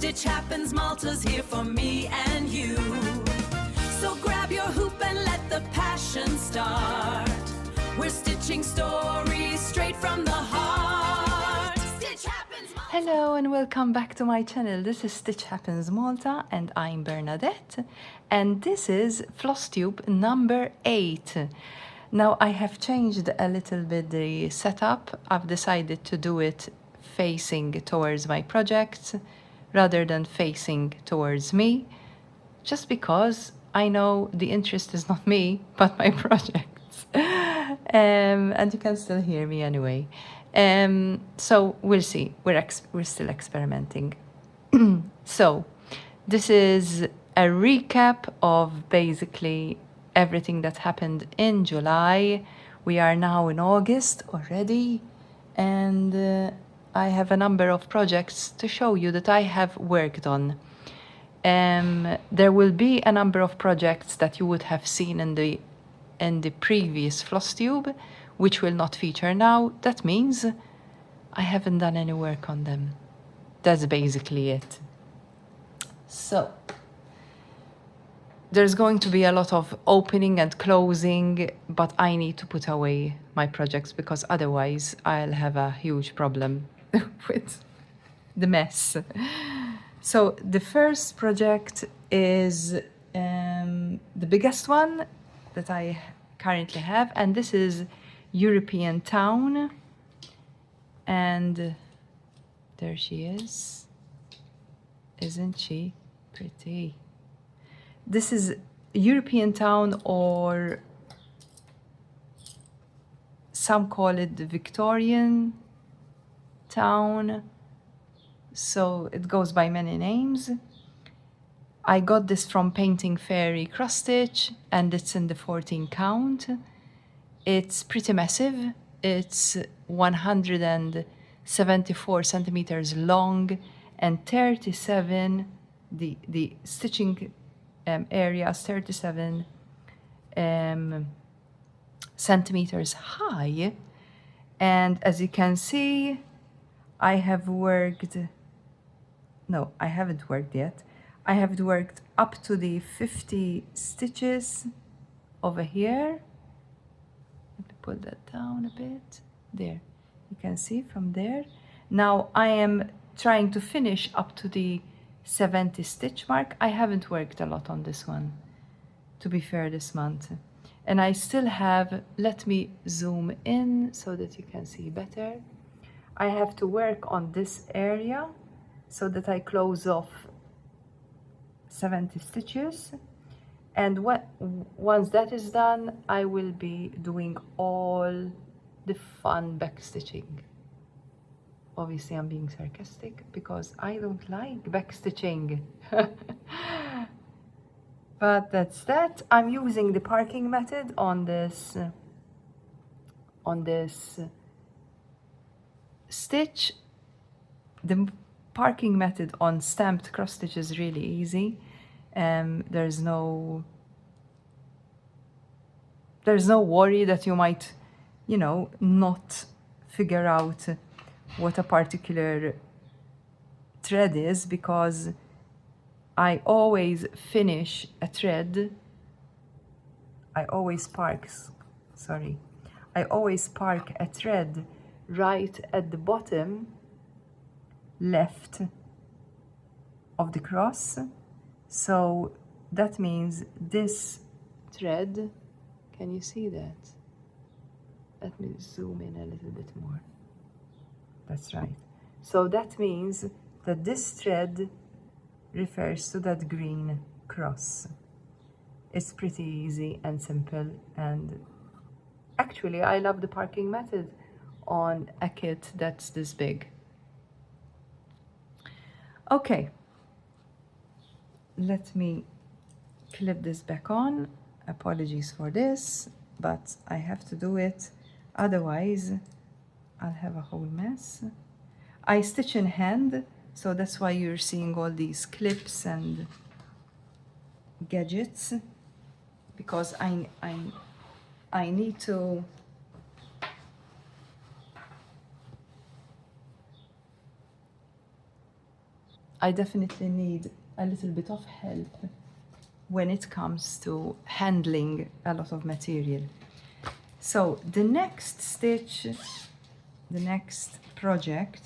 Stitch Happens Malta's here for me and you. So grab your hoop and let the passion start. We're stitching stories straight from the heart. Stitch Happens Malta. Hello and welcome back to my channel. This is Stitch Happens Malta and I'm Bernadette. And this is FlossTube number 8. Now I have changed a little bit the setup. I've decided to do it facing towards my projects rather than facing towards me, just because I know the interest is not me, but my projects. And you can still hear me anyway. So we'll see. We're still experimenting. So this is a recap of basically everything that happened in July. We are now in August already, and I have a number of projects to show you that I have worked on. There will be a number of projects that you would have seen in the previous FlossTube, which will not feature now. That means I haven't done any work on them. That's basically it. So there's going to be a lot of opening and closing, but I need to put away my projects because otherwise I'll have a huge problem with the mess. So the first project is the biggest one that I currently have, and this is European Town. And there she is. Isn't she pretty? This is European Town, or some call it the Victorian Town. So it goes by many names. I got this from Painting Fairy cross stitch, and it's in the 14 count. It's pretty massive. It's 174 centimeters long and 37, the stitching area is 37 centimeters high. And as you can see, I have worked, no, I haven't worked yet. I have worked up to the 50 stitches over here. Let me put that down a bit. There, you can see from there. Now I am trying to finish up to the 70 stitch mark. I haven't worked a lot on this one, to be fair, this month. And I still have, let me zoom in so that you can see better. I have to work on this area so that I close off 70 stitches. And once that is done, I will be doing all the fun back stitching. Obviously, I'm being sarcastic because I don't like back stitching. But that's that. I'm using the parking method on this stitch. The parking method on stamped cross stitch is really easy. There's no worry that you might, not figure out what a particular thread is, because I always finish a thread. I always park a thread right at the bottom left of the cross. So that means this thread, can you see that? Let me zoom in a little bit more. That's right. So that means that this thread refers to that green cross. It's pretty easy and simple, and actually I love the parking method on a kit that's this big. Okay, let me clip this back on. Apologies for this, but I have to do it, otherwise I'll have a whole mess. I stitch in hand, so that's why you're seeing all these clips and gadgets, because I need to I definitely need a little bit of help when it comes to handling a lot of material. So the next stitch, the next project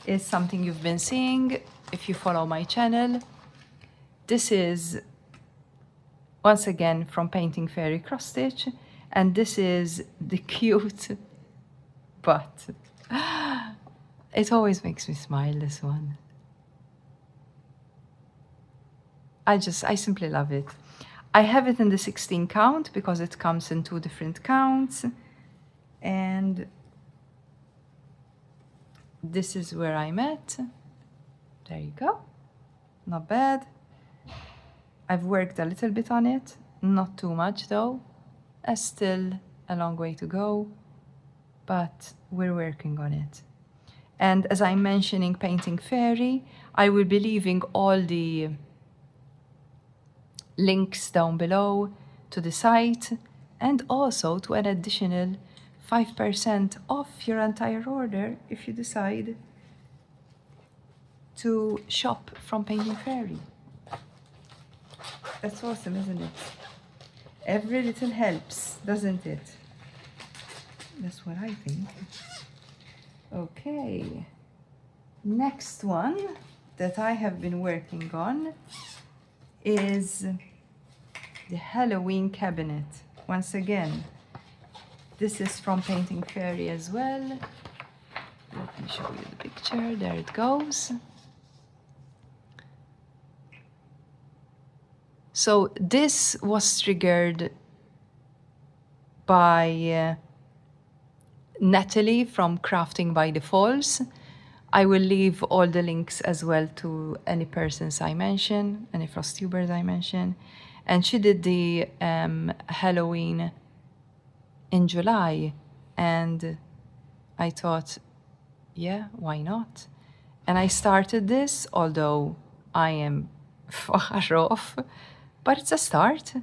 is something you've been seeing if you follow my channel. This is once again from Painting Fairy cross stitch, and this is the cute butt. It always makes me smile, this one. I simply love it. I have it in the 16 count because it comes in 2 different counts, and this is where I'm at. There you go. Not bad. I've worked a little bit on it, not too much though. Still a long way to go, but we're working on it. And as I'm mentioning Painting Fairy, I will be leaving all the links down below to the site and also to an additional 5% off your entire order if you decide to shop from Painting Fairy. That's awesome, isn't it? Every little helps, doesn't it? That's what I think. Okay. Next one that I have been working on is the Halloween cabinet. Once again, this is from Painting Fairy as well. Let me show you the picture. There it goes. So this was triggered by Natalie from Crafting by the Falls. I will leave all the links as well to any persons I mention, any FlossTubers I mention. And she did the Halloween in July, and I thought, yeah, why not? And I started this, although I am far off, but it's a start,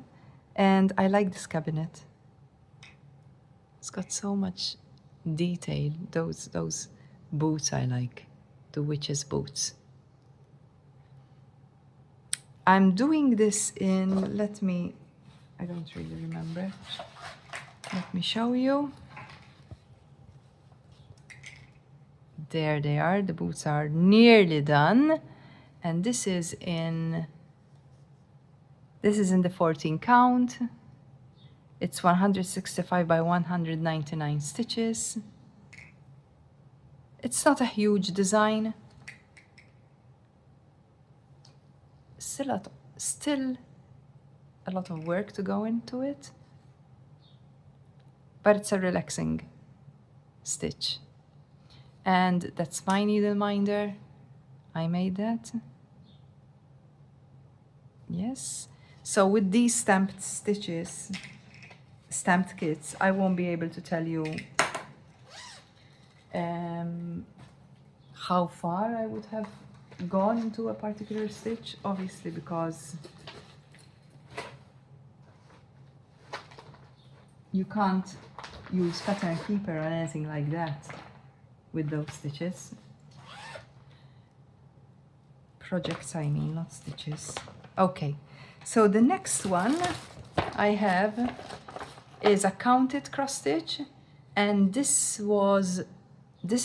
and I like this cabinet. It's got so much detail. Those boots I like, the witch's boots. I'm doing this in, I don't really remember. Let me show you. There they are, the boots are nearly done. And this is in the 14 count. It's 165 by 199 stitches. It's not a huge design. Still a lot of work to go into it, but it's a relaxing stitch. And that's my needle minder. I made that. Yes. So with these stamped stitches, stamped kits, I won't be able to tell you how far I would have gone into a particular stitch, obviously, because you can't use pattern keeper or anything like that with those stitches. Projects, I mean, not stitches. Okay, so the next one I have is a counted cross stitch, and this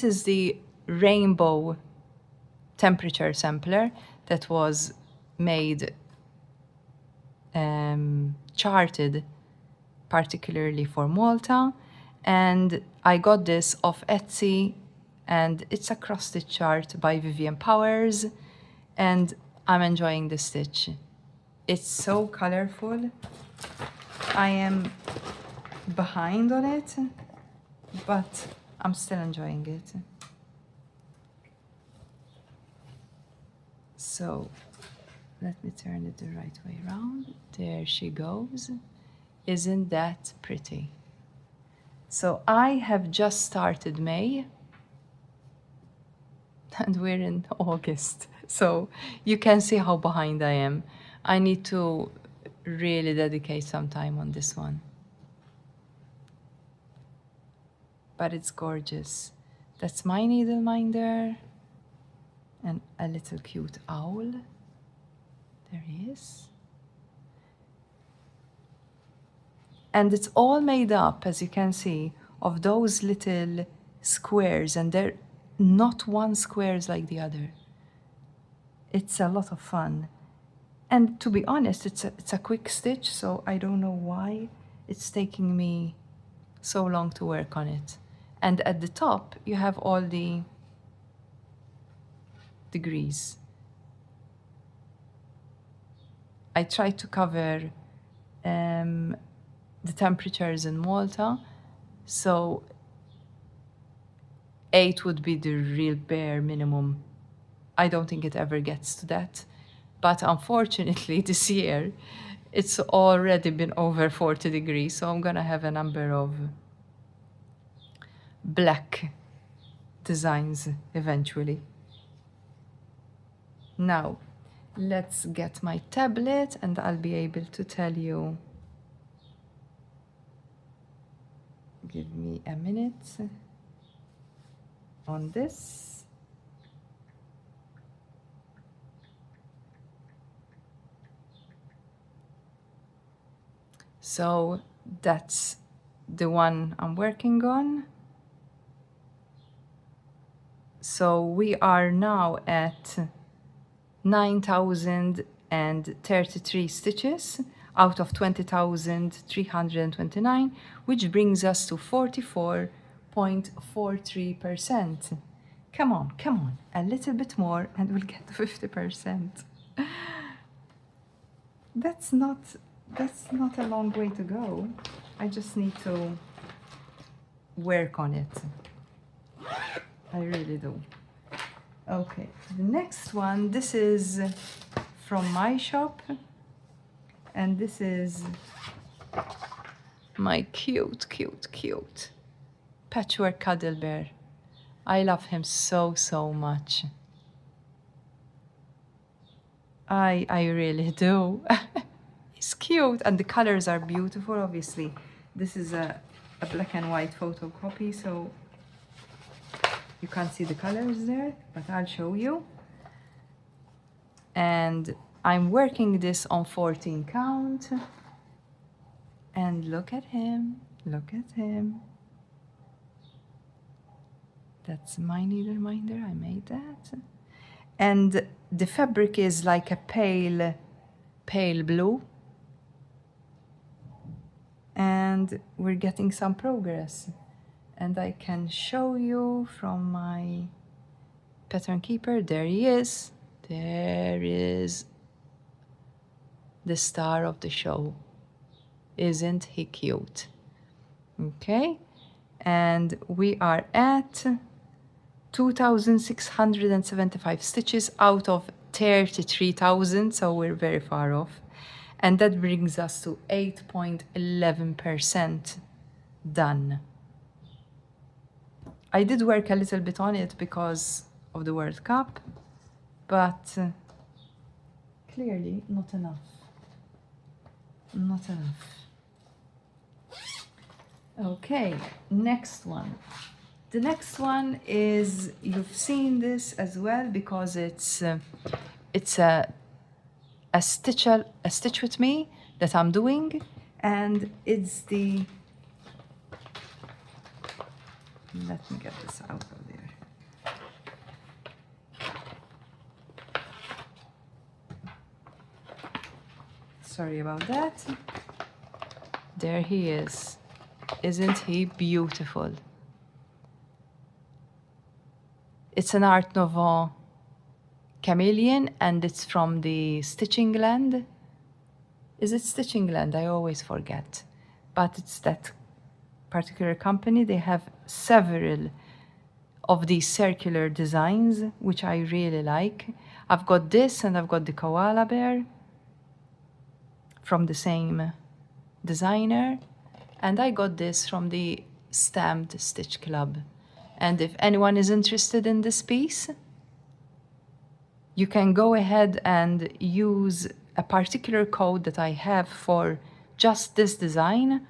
is the rainbow temperature sampler that was made charted particularly for Malta, and I got this off Etsy, and it's a cross stitch chart by Vivian Powers, and I'm enjoying this stitch. It's so colorful. I am behind on it, but I'm still enjoying it. So let me turn it the right way around. There she goes. Isn't that pretty? So I have just started May, and we're in August. So you can see how behind I am. I need to really dedicate some time on this one. But it's gorgeous. That's my needle minder. And a little cute owl. There he is. And it's all made up, as you can see, of those little squares, and they're not one squares like the other. It's a lot of fun. And to be honest, it's a quick stitch, so I don't know why it's taking me so long to work on it. And at the top, you have all the degrees. I tried to cover the temperatures in Malta, so 8 would be the real bare minimum. I don't think it ever gets to that. But unfortunately, this year, it's already been over 40 degrees, so I'm gonna have a number of black designs eventually. Now, let's get my tablet and I'll be able to tell you. Give me a minute on this. So that's the one I'm working on. So we are now at 9,033 stitches out of 20,329, which brings us to 44.43%. Come on, a little bit more and we'll get to 50%. That's not a long way to go. I just need to work on it. I really do. Okay, the next one, this is from my shop, and this is my cute patchwork cuddle bear. I love him so much. I really do. He's cute, and the colors are beautiful, obviously. This is a black and white photocopy, so you can't see the colors there, but I'll show you. And I'm working this on 14 count. And look at him, That's my needle minder, I made that. And the fabric is like a pale blue. And we're getting some progress. And I can show you from my pattern keeper. There he is. There is the star of the show. Isn't he cute? Okay. And we are at 2,675 stitches out of 33,000, so we're very far off. And that brings us to 8.11% done. I did work a little bit on it because of the World Cup, but clearly not enough. Okay, next one. The next one is, you've seen this as well because it's a stitch with me that I'm doing, and it's the, let me get this out of there. Sorry about that. There he is. Isn't he beautiful? It's an Art Nouveau chameleon, and it's from the Stitching Land. Is it Stitching Land? I always forget. But it's that particular company. They have several of these circular designs, which I really like. I've got this, and I've got the koala bear from the same designer. And I got this from the Stamped Stitch Club. And if anyone is interested in this piece, you can go ahead and use a particular code that I have for just this design.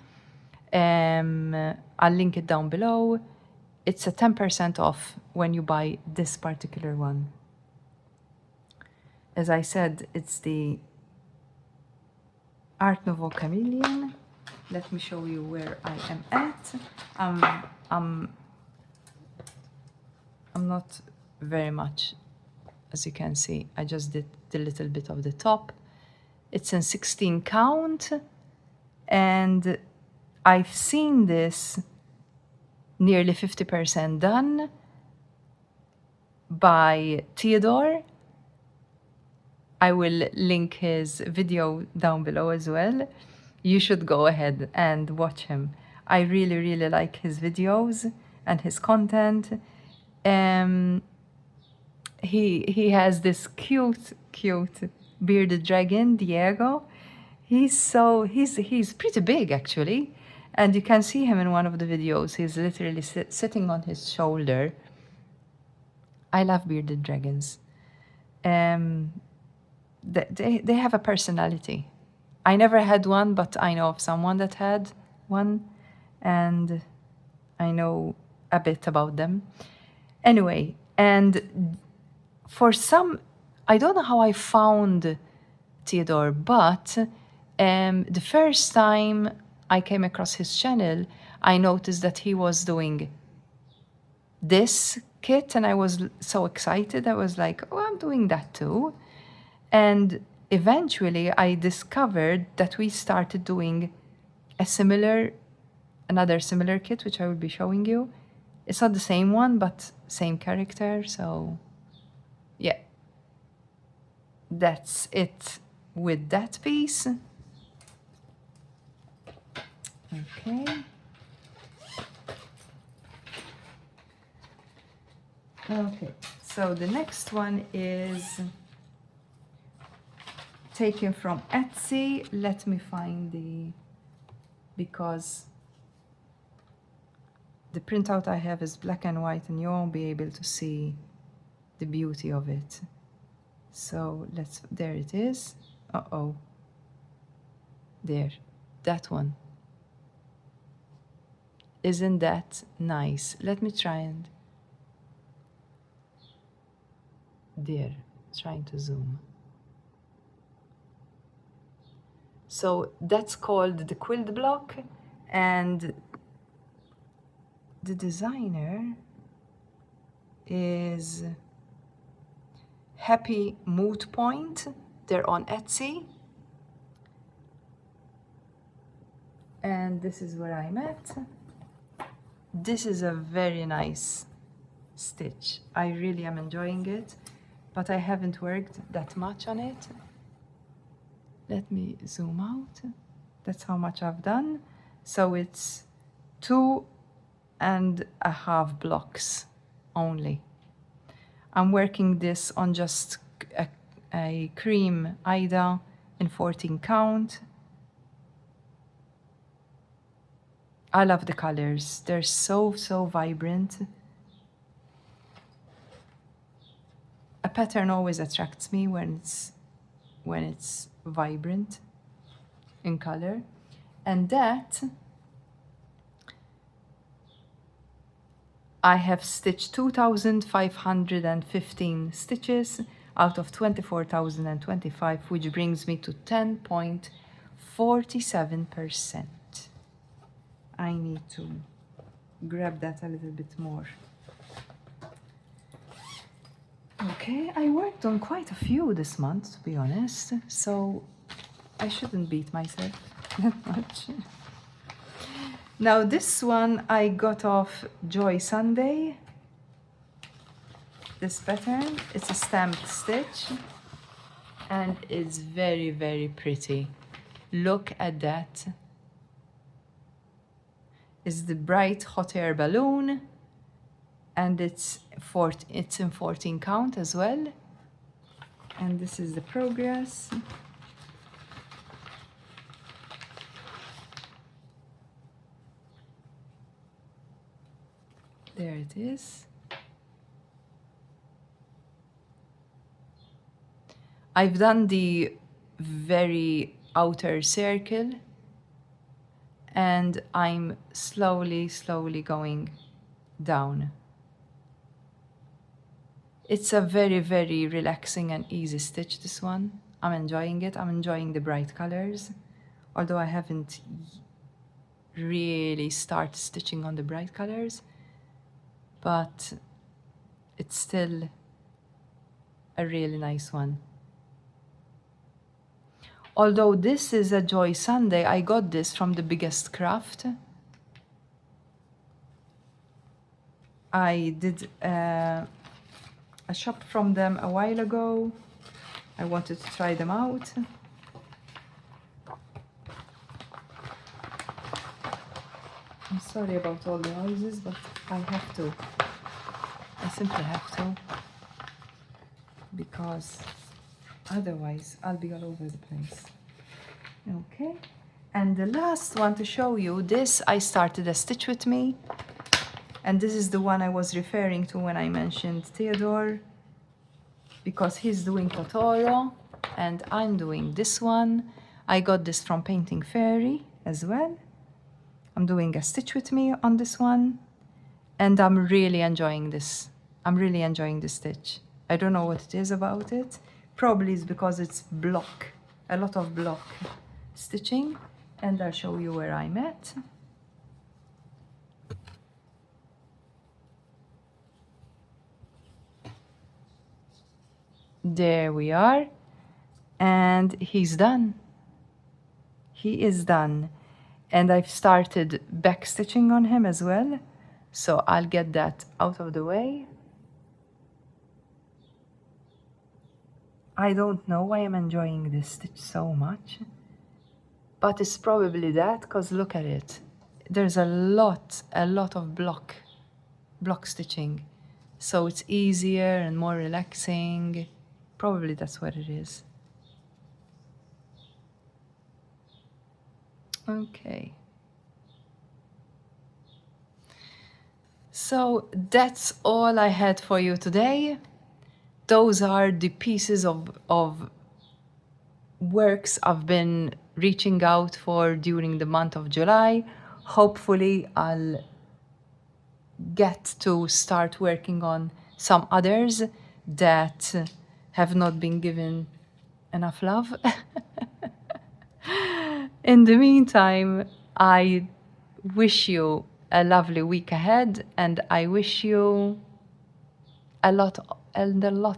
I'll link it down below. It's a 10% off when you buy this particular one. as I said, it's the Art Nouveau Chameleon. Let me show you where I am at. I'm not very much, as you can see. I just did the little bit of the top. It's in 16 count, and I've seen this nearly 50% done by Theodore. I will link his video down below as well. You should go ahead and watch him. I really, really like his videos and his content. He has this cute bearded dragon, Diego. He's pretty big actually, and you can see him in one of the videos. He's literally sitting on his shoulder. I love bearded dragons. They have a personality. I never had one, but I know of someone that had one, and I know a bit about them. Anyway, and for some, I don't know how I found Theodore, but the first time I came across his channel, I noticed that he was doing this kit, and I was so excited. I was like, oh, I'm doing that too. And eventually I discovered that we started doing another similar kit, which I will be showing you. It's not the same one, but same character, so yeah. That's it with that piece. Okay. Okay, so the next one is taken from Etsy. Let me find because the printout I have is black and white and you won't be able to see the beauty of it. So there it is. Uh-oh. There, that one. Isn't that nice? Let me try and, there, trying to zoom. So that's called the Quilt Block, and the designer is Happy Mood Point. They're on Etsy. And this is where I'm at. This is a very nice stitch. I really am enjoying it, but I haven't worked that much on it. Let me zoom out. That's how much I've done. So it's 2.5 blocks only. I'm working this on just a cream Ida in 14 count. I love the colors. They're so vibrant. A pattern always attracts me when it's vibrant in color. And that I have stitched 2,515 stitches out of 24,025, which brings me to 10.47%. I need to grab that a little bit more. Okay, I worked on quite a few this month, to be honest, so I shouldn't beat myself that much. Now this one I got off Joy Sunday. This pattern, it's a stamped stitch, and it's very pretty. Look at that. It's the bright hot air balloon, and it's in 14 count as well. And this is the progress. There it is. I've done the very outer circle, and I'm slowly going down. It's a very, very relaxing and easy stitch, this one. I'm enjoying it. I'm enjoying the bright colors, although I haven't really started stitching on the bright colors, but it's still a really nice one. Although this is a Joy Sunday, I got this from the Biggest Craft. I did a shop from them a while ago. I wanted to try them out. I'm sorry about all the noises, but I have to. I simply have to, because otherwise I'll be all over the place. Okay, and the last one to show you, this I started a Stitch With Me, and this is the one I was referring to when I mentioned Theodore, because he's doing Totoro and I'm doing this one. I got this from Painting Fairy as well. I'm doing a Stitch With Me on this one, and I'm really enjoying this. I'm really enjoying the stitch. I don't know what it is about it. Probably it's because it's block, a lot of block stitching, and I'll show you where I'm at. There we are, and he's done. He is done, and I've started back stitching on him as well, so I'll get that out of the way. I don't know why I'm enjoying this stitch so much, but it's probably that, because look at it. There's a lot of block stitching, so it's easier and more relaxing. Probably that's what it is. Okay. So that's all I had for you today. Those are the pieces of works I've been reaching out for during the month of July. Hopefully I'll get to start working on some others that have not been given enough love. In the meantime, I wish you a lovely week ahead, and I wish you a lot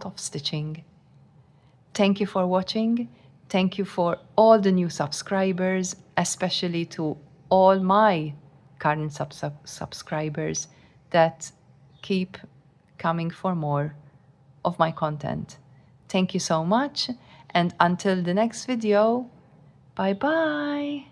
of stitching. Thank you for watching. Thank you for all the new subscribers, especially to all my current subscribers that keep coming for more of my content. Thank you so much, and until the next video, bye bye.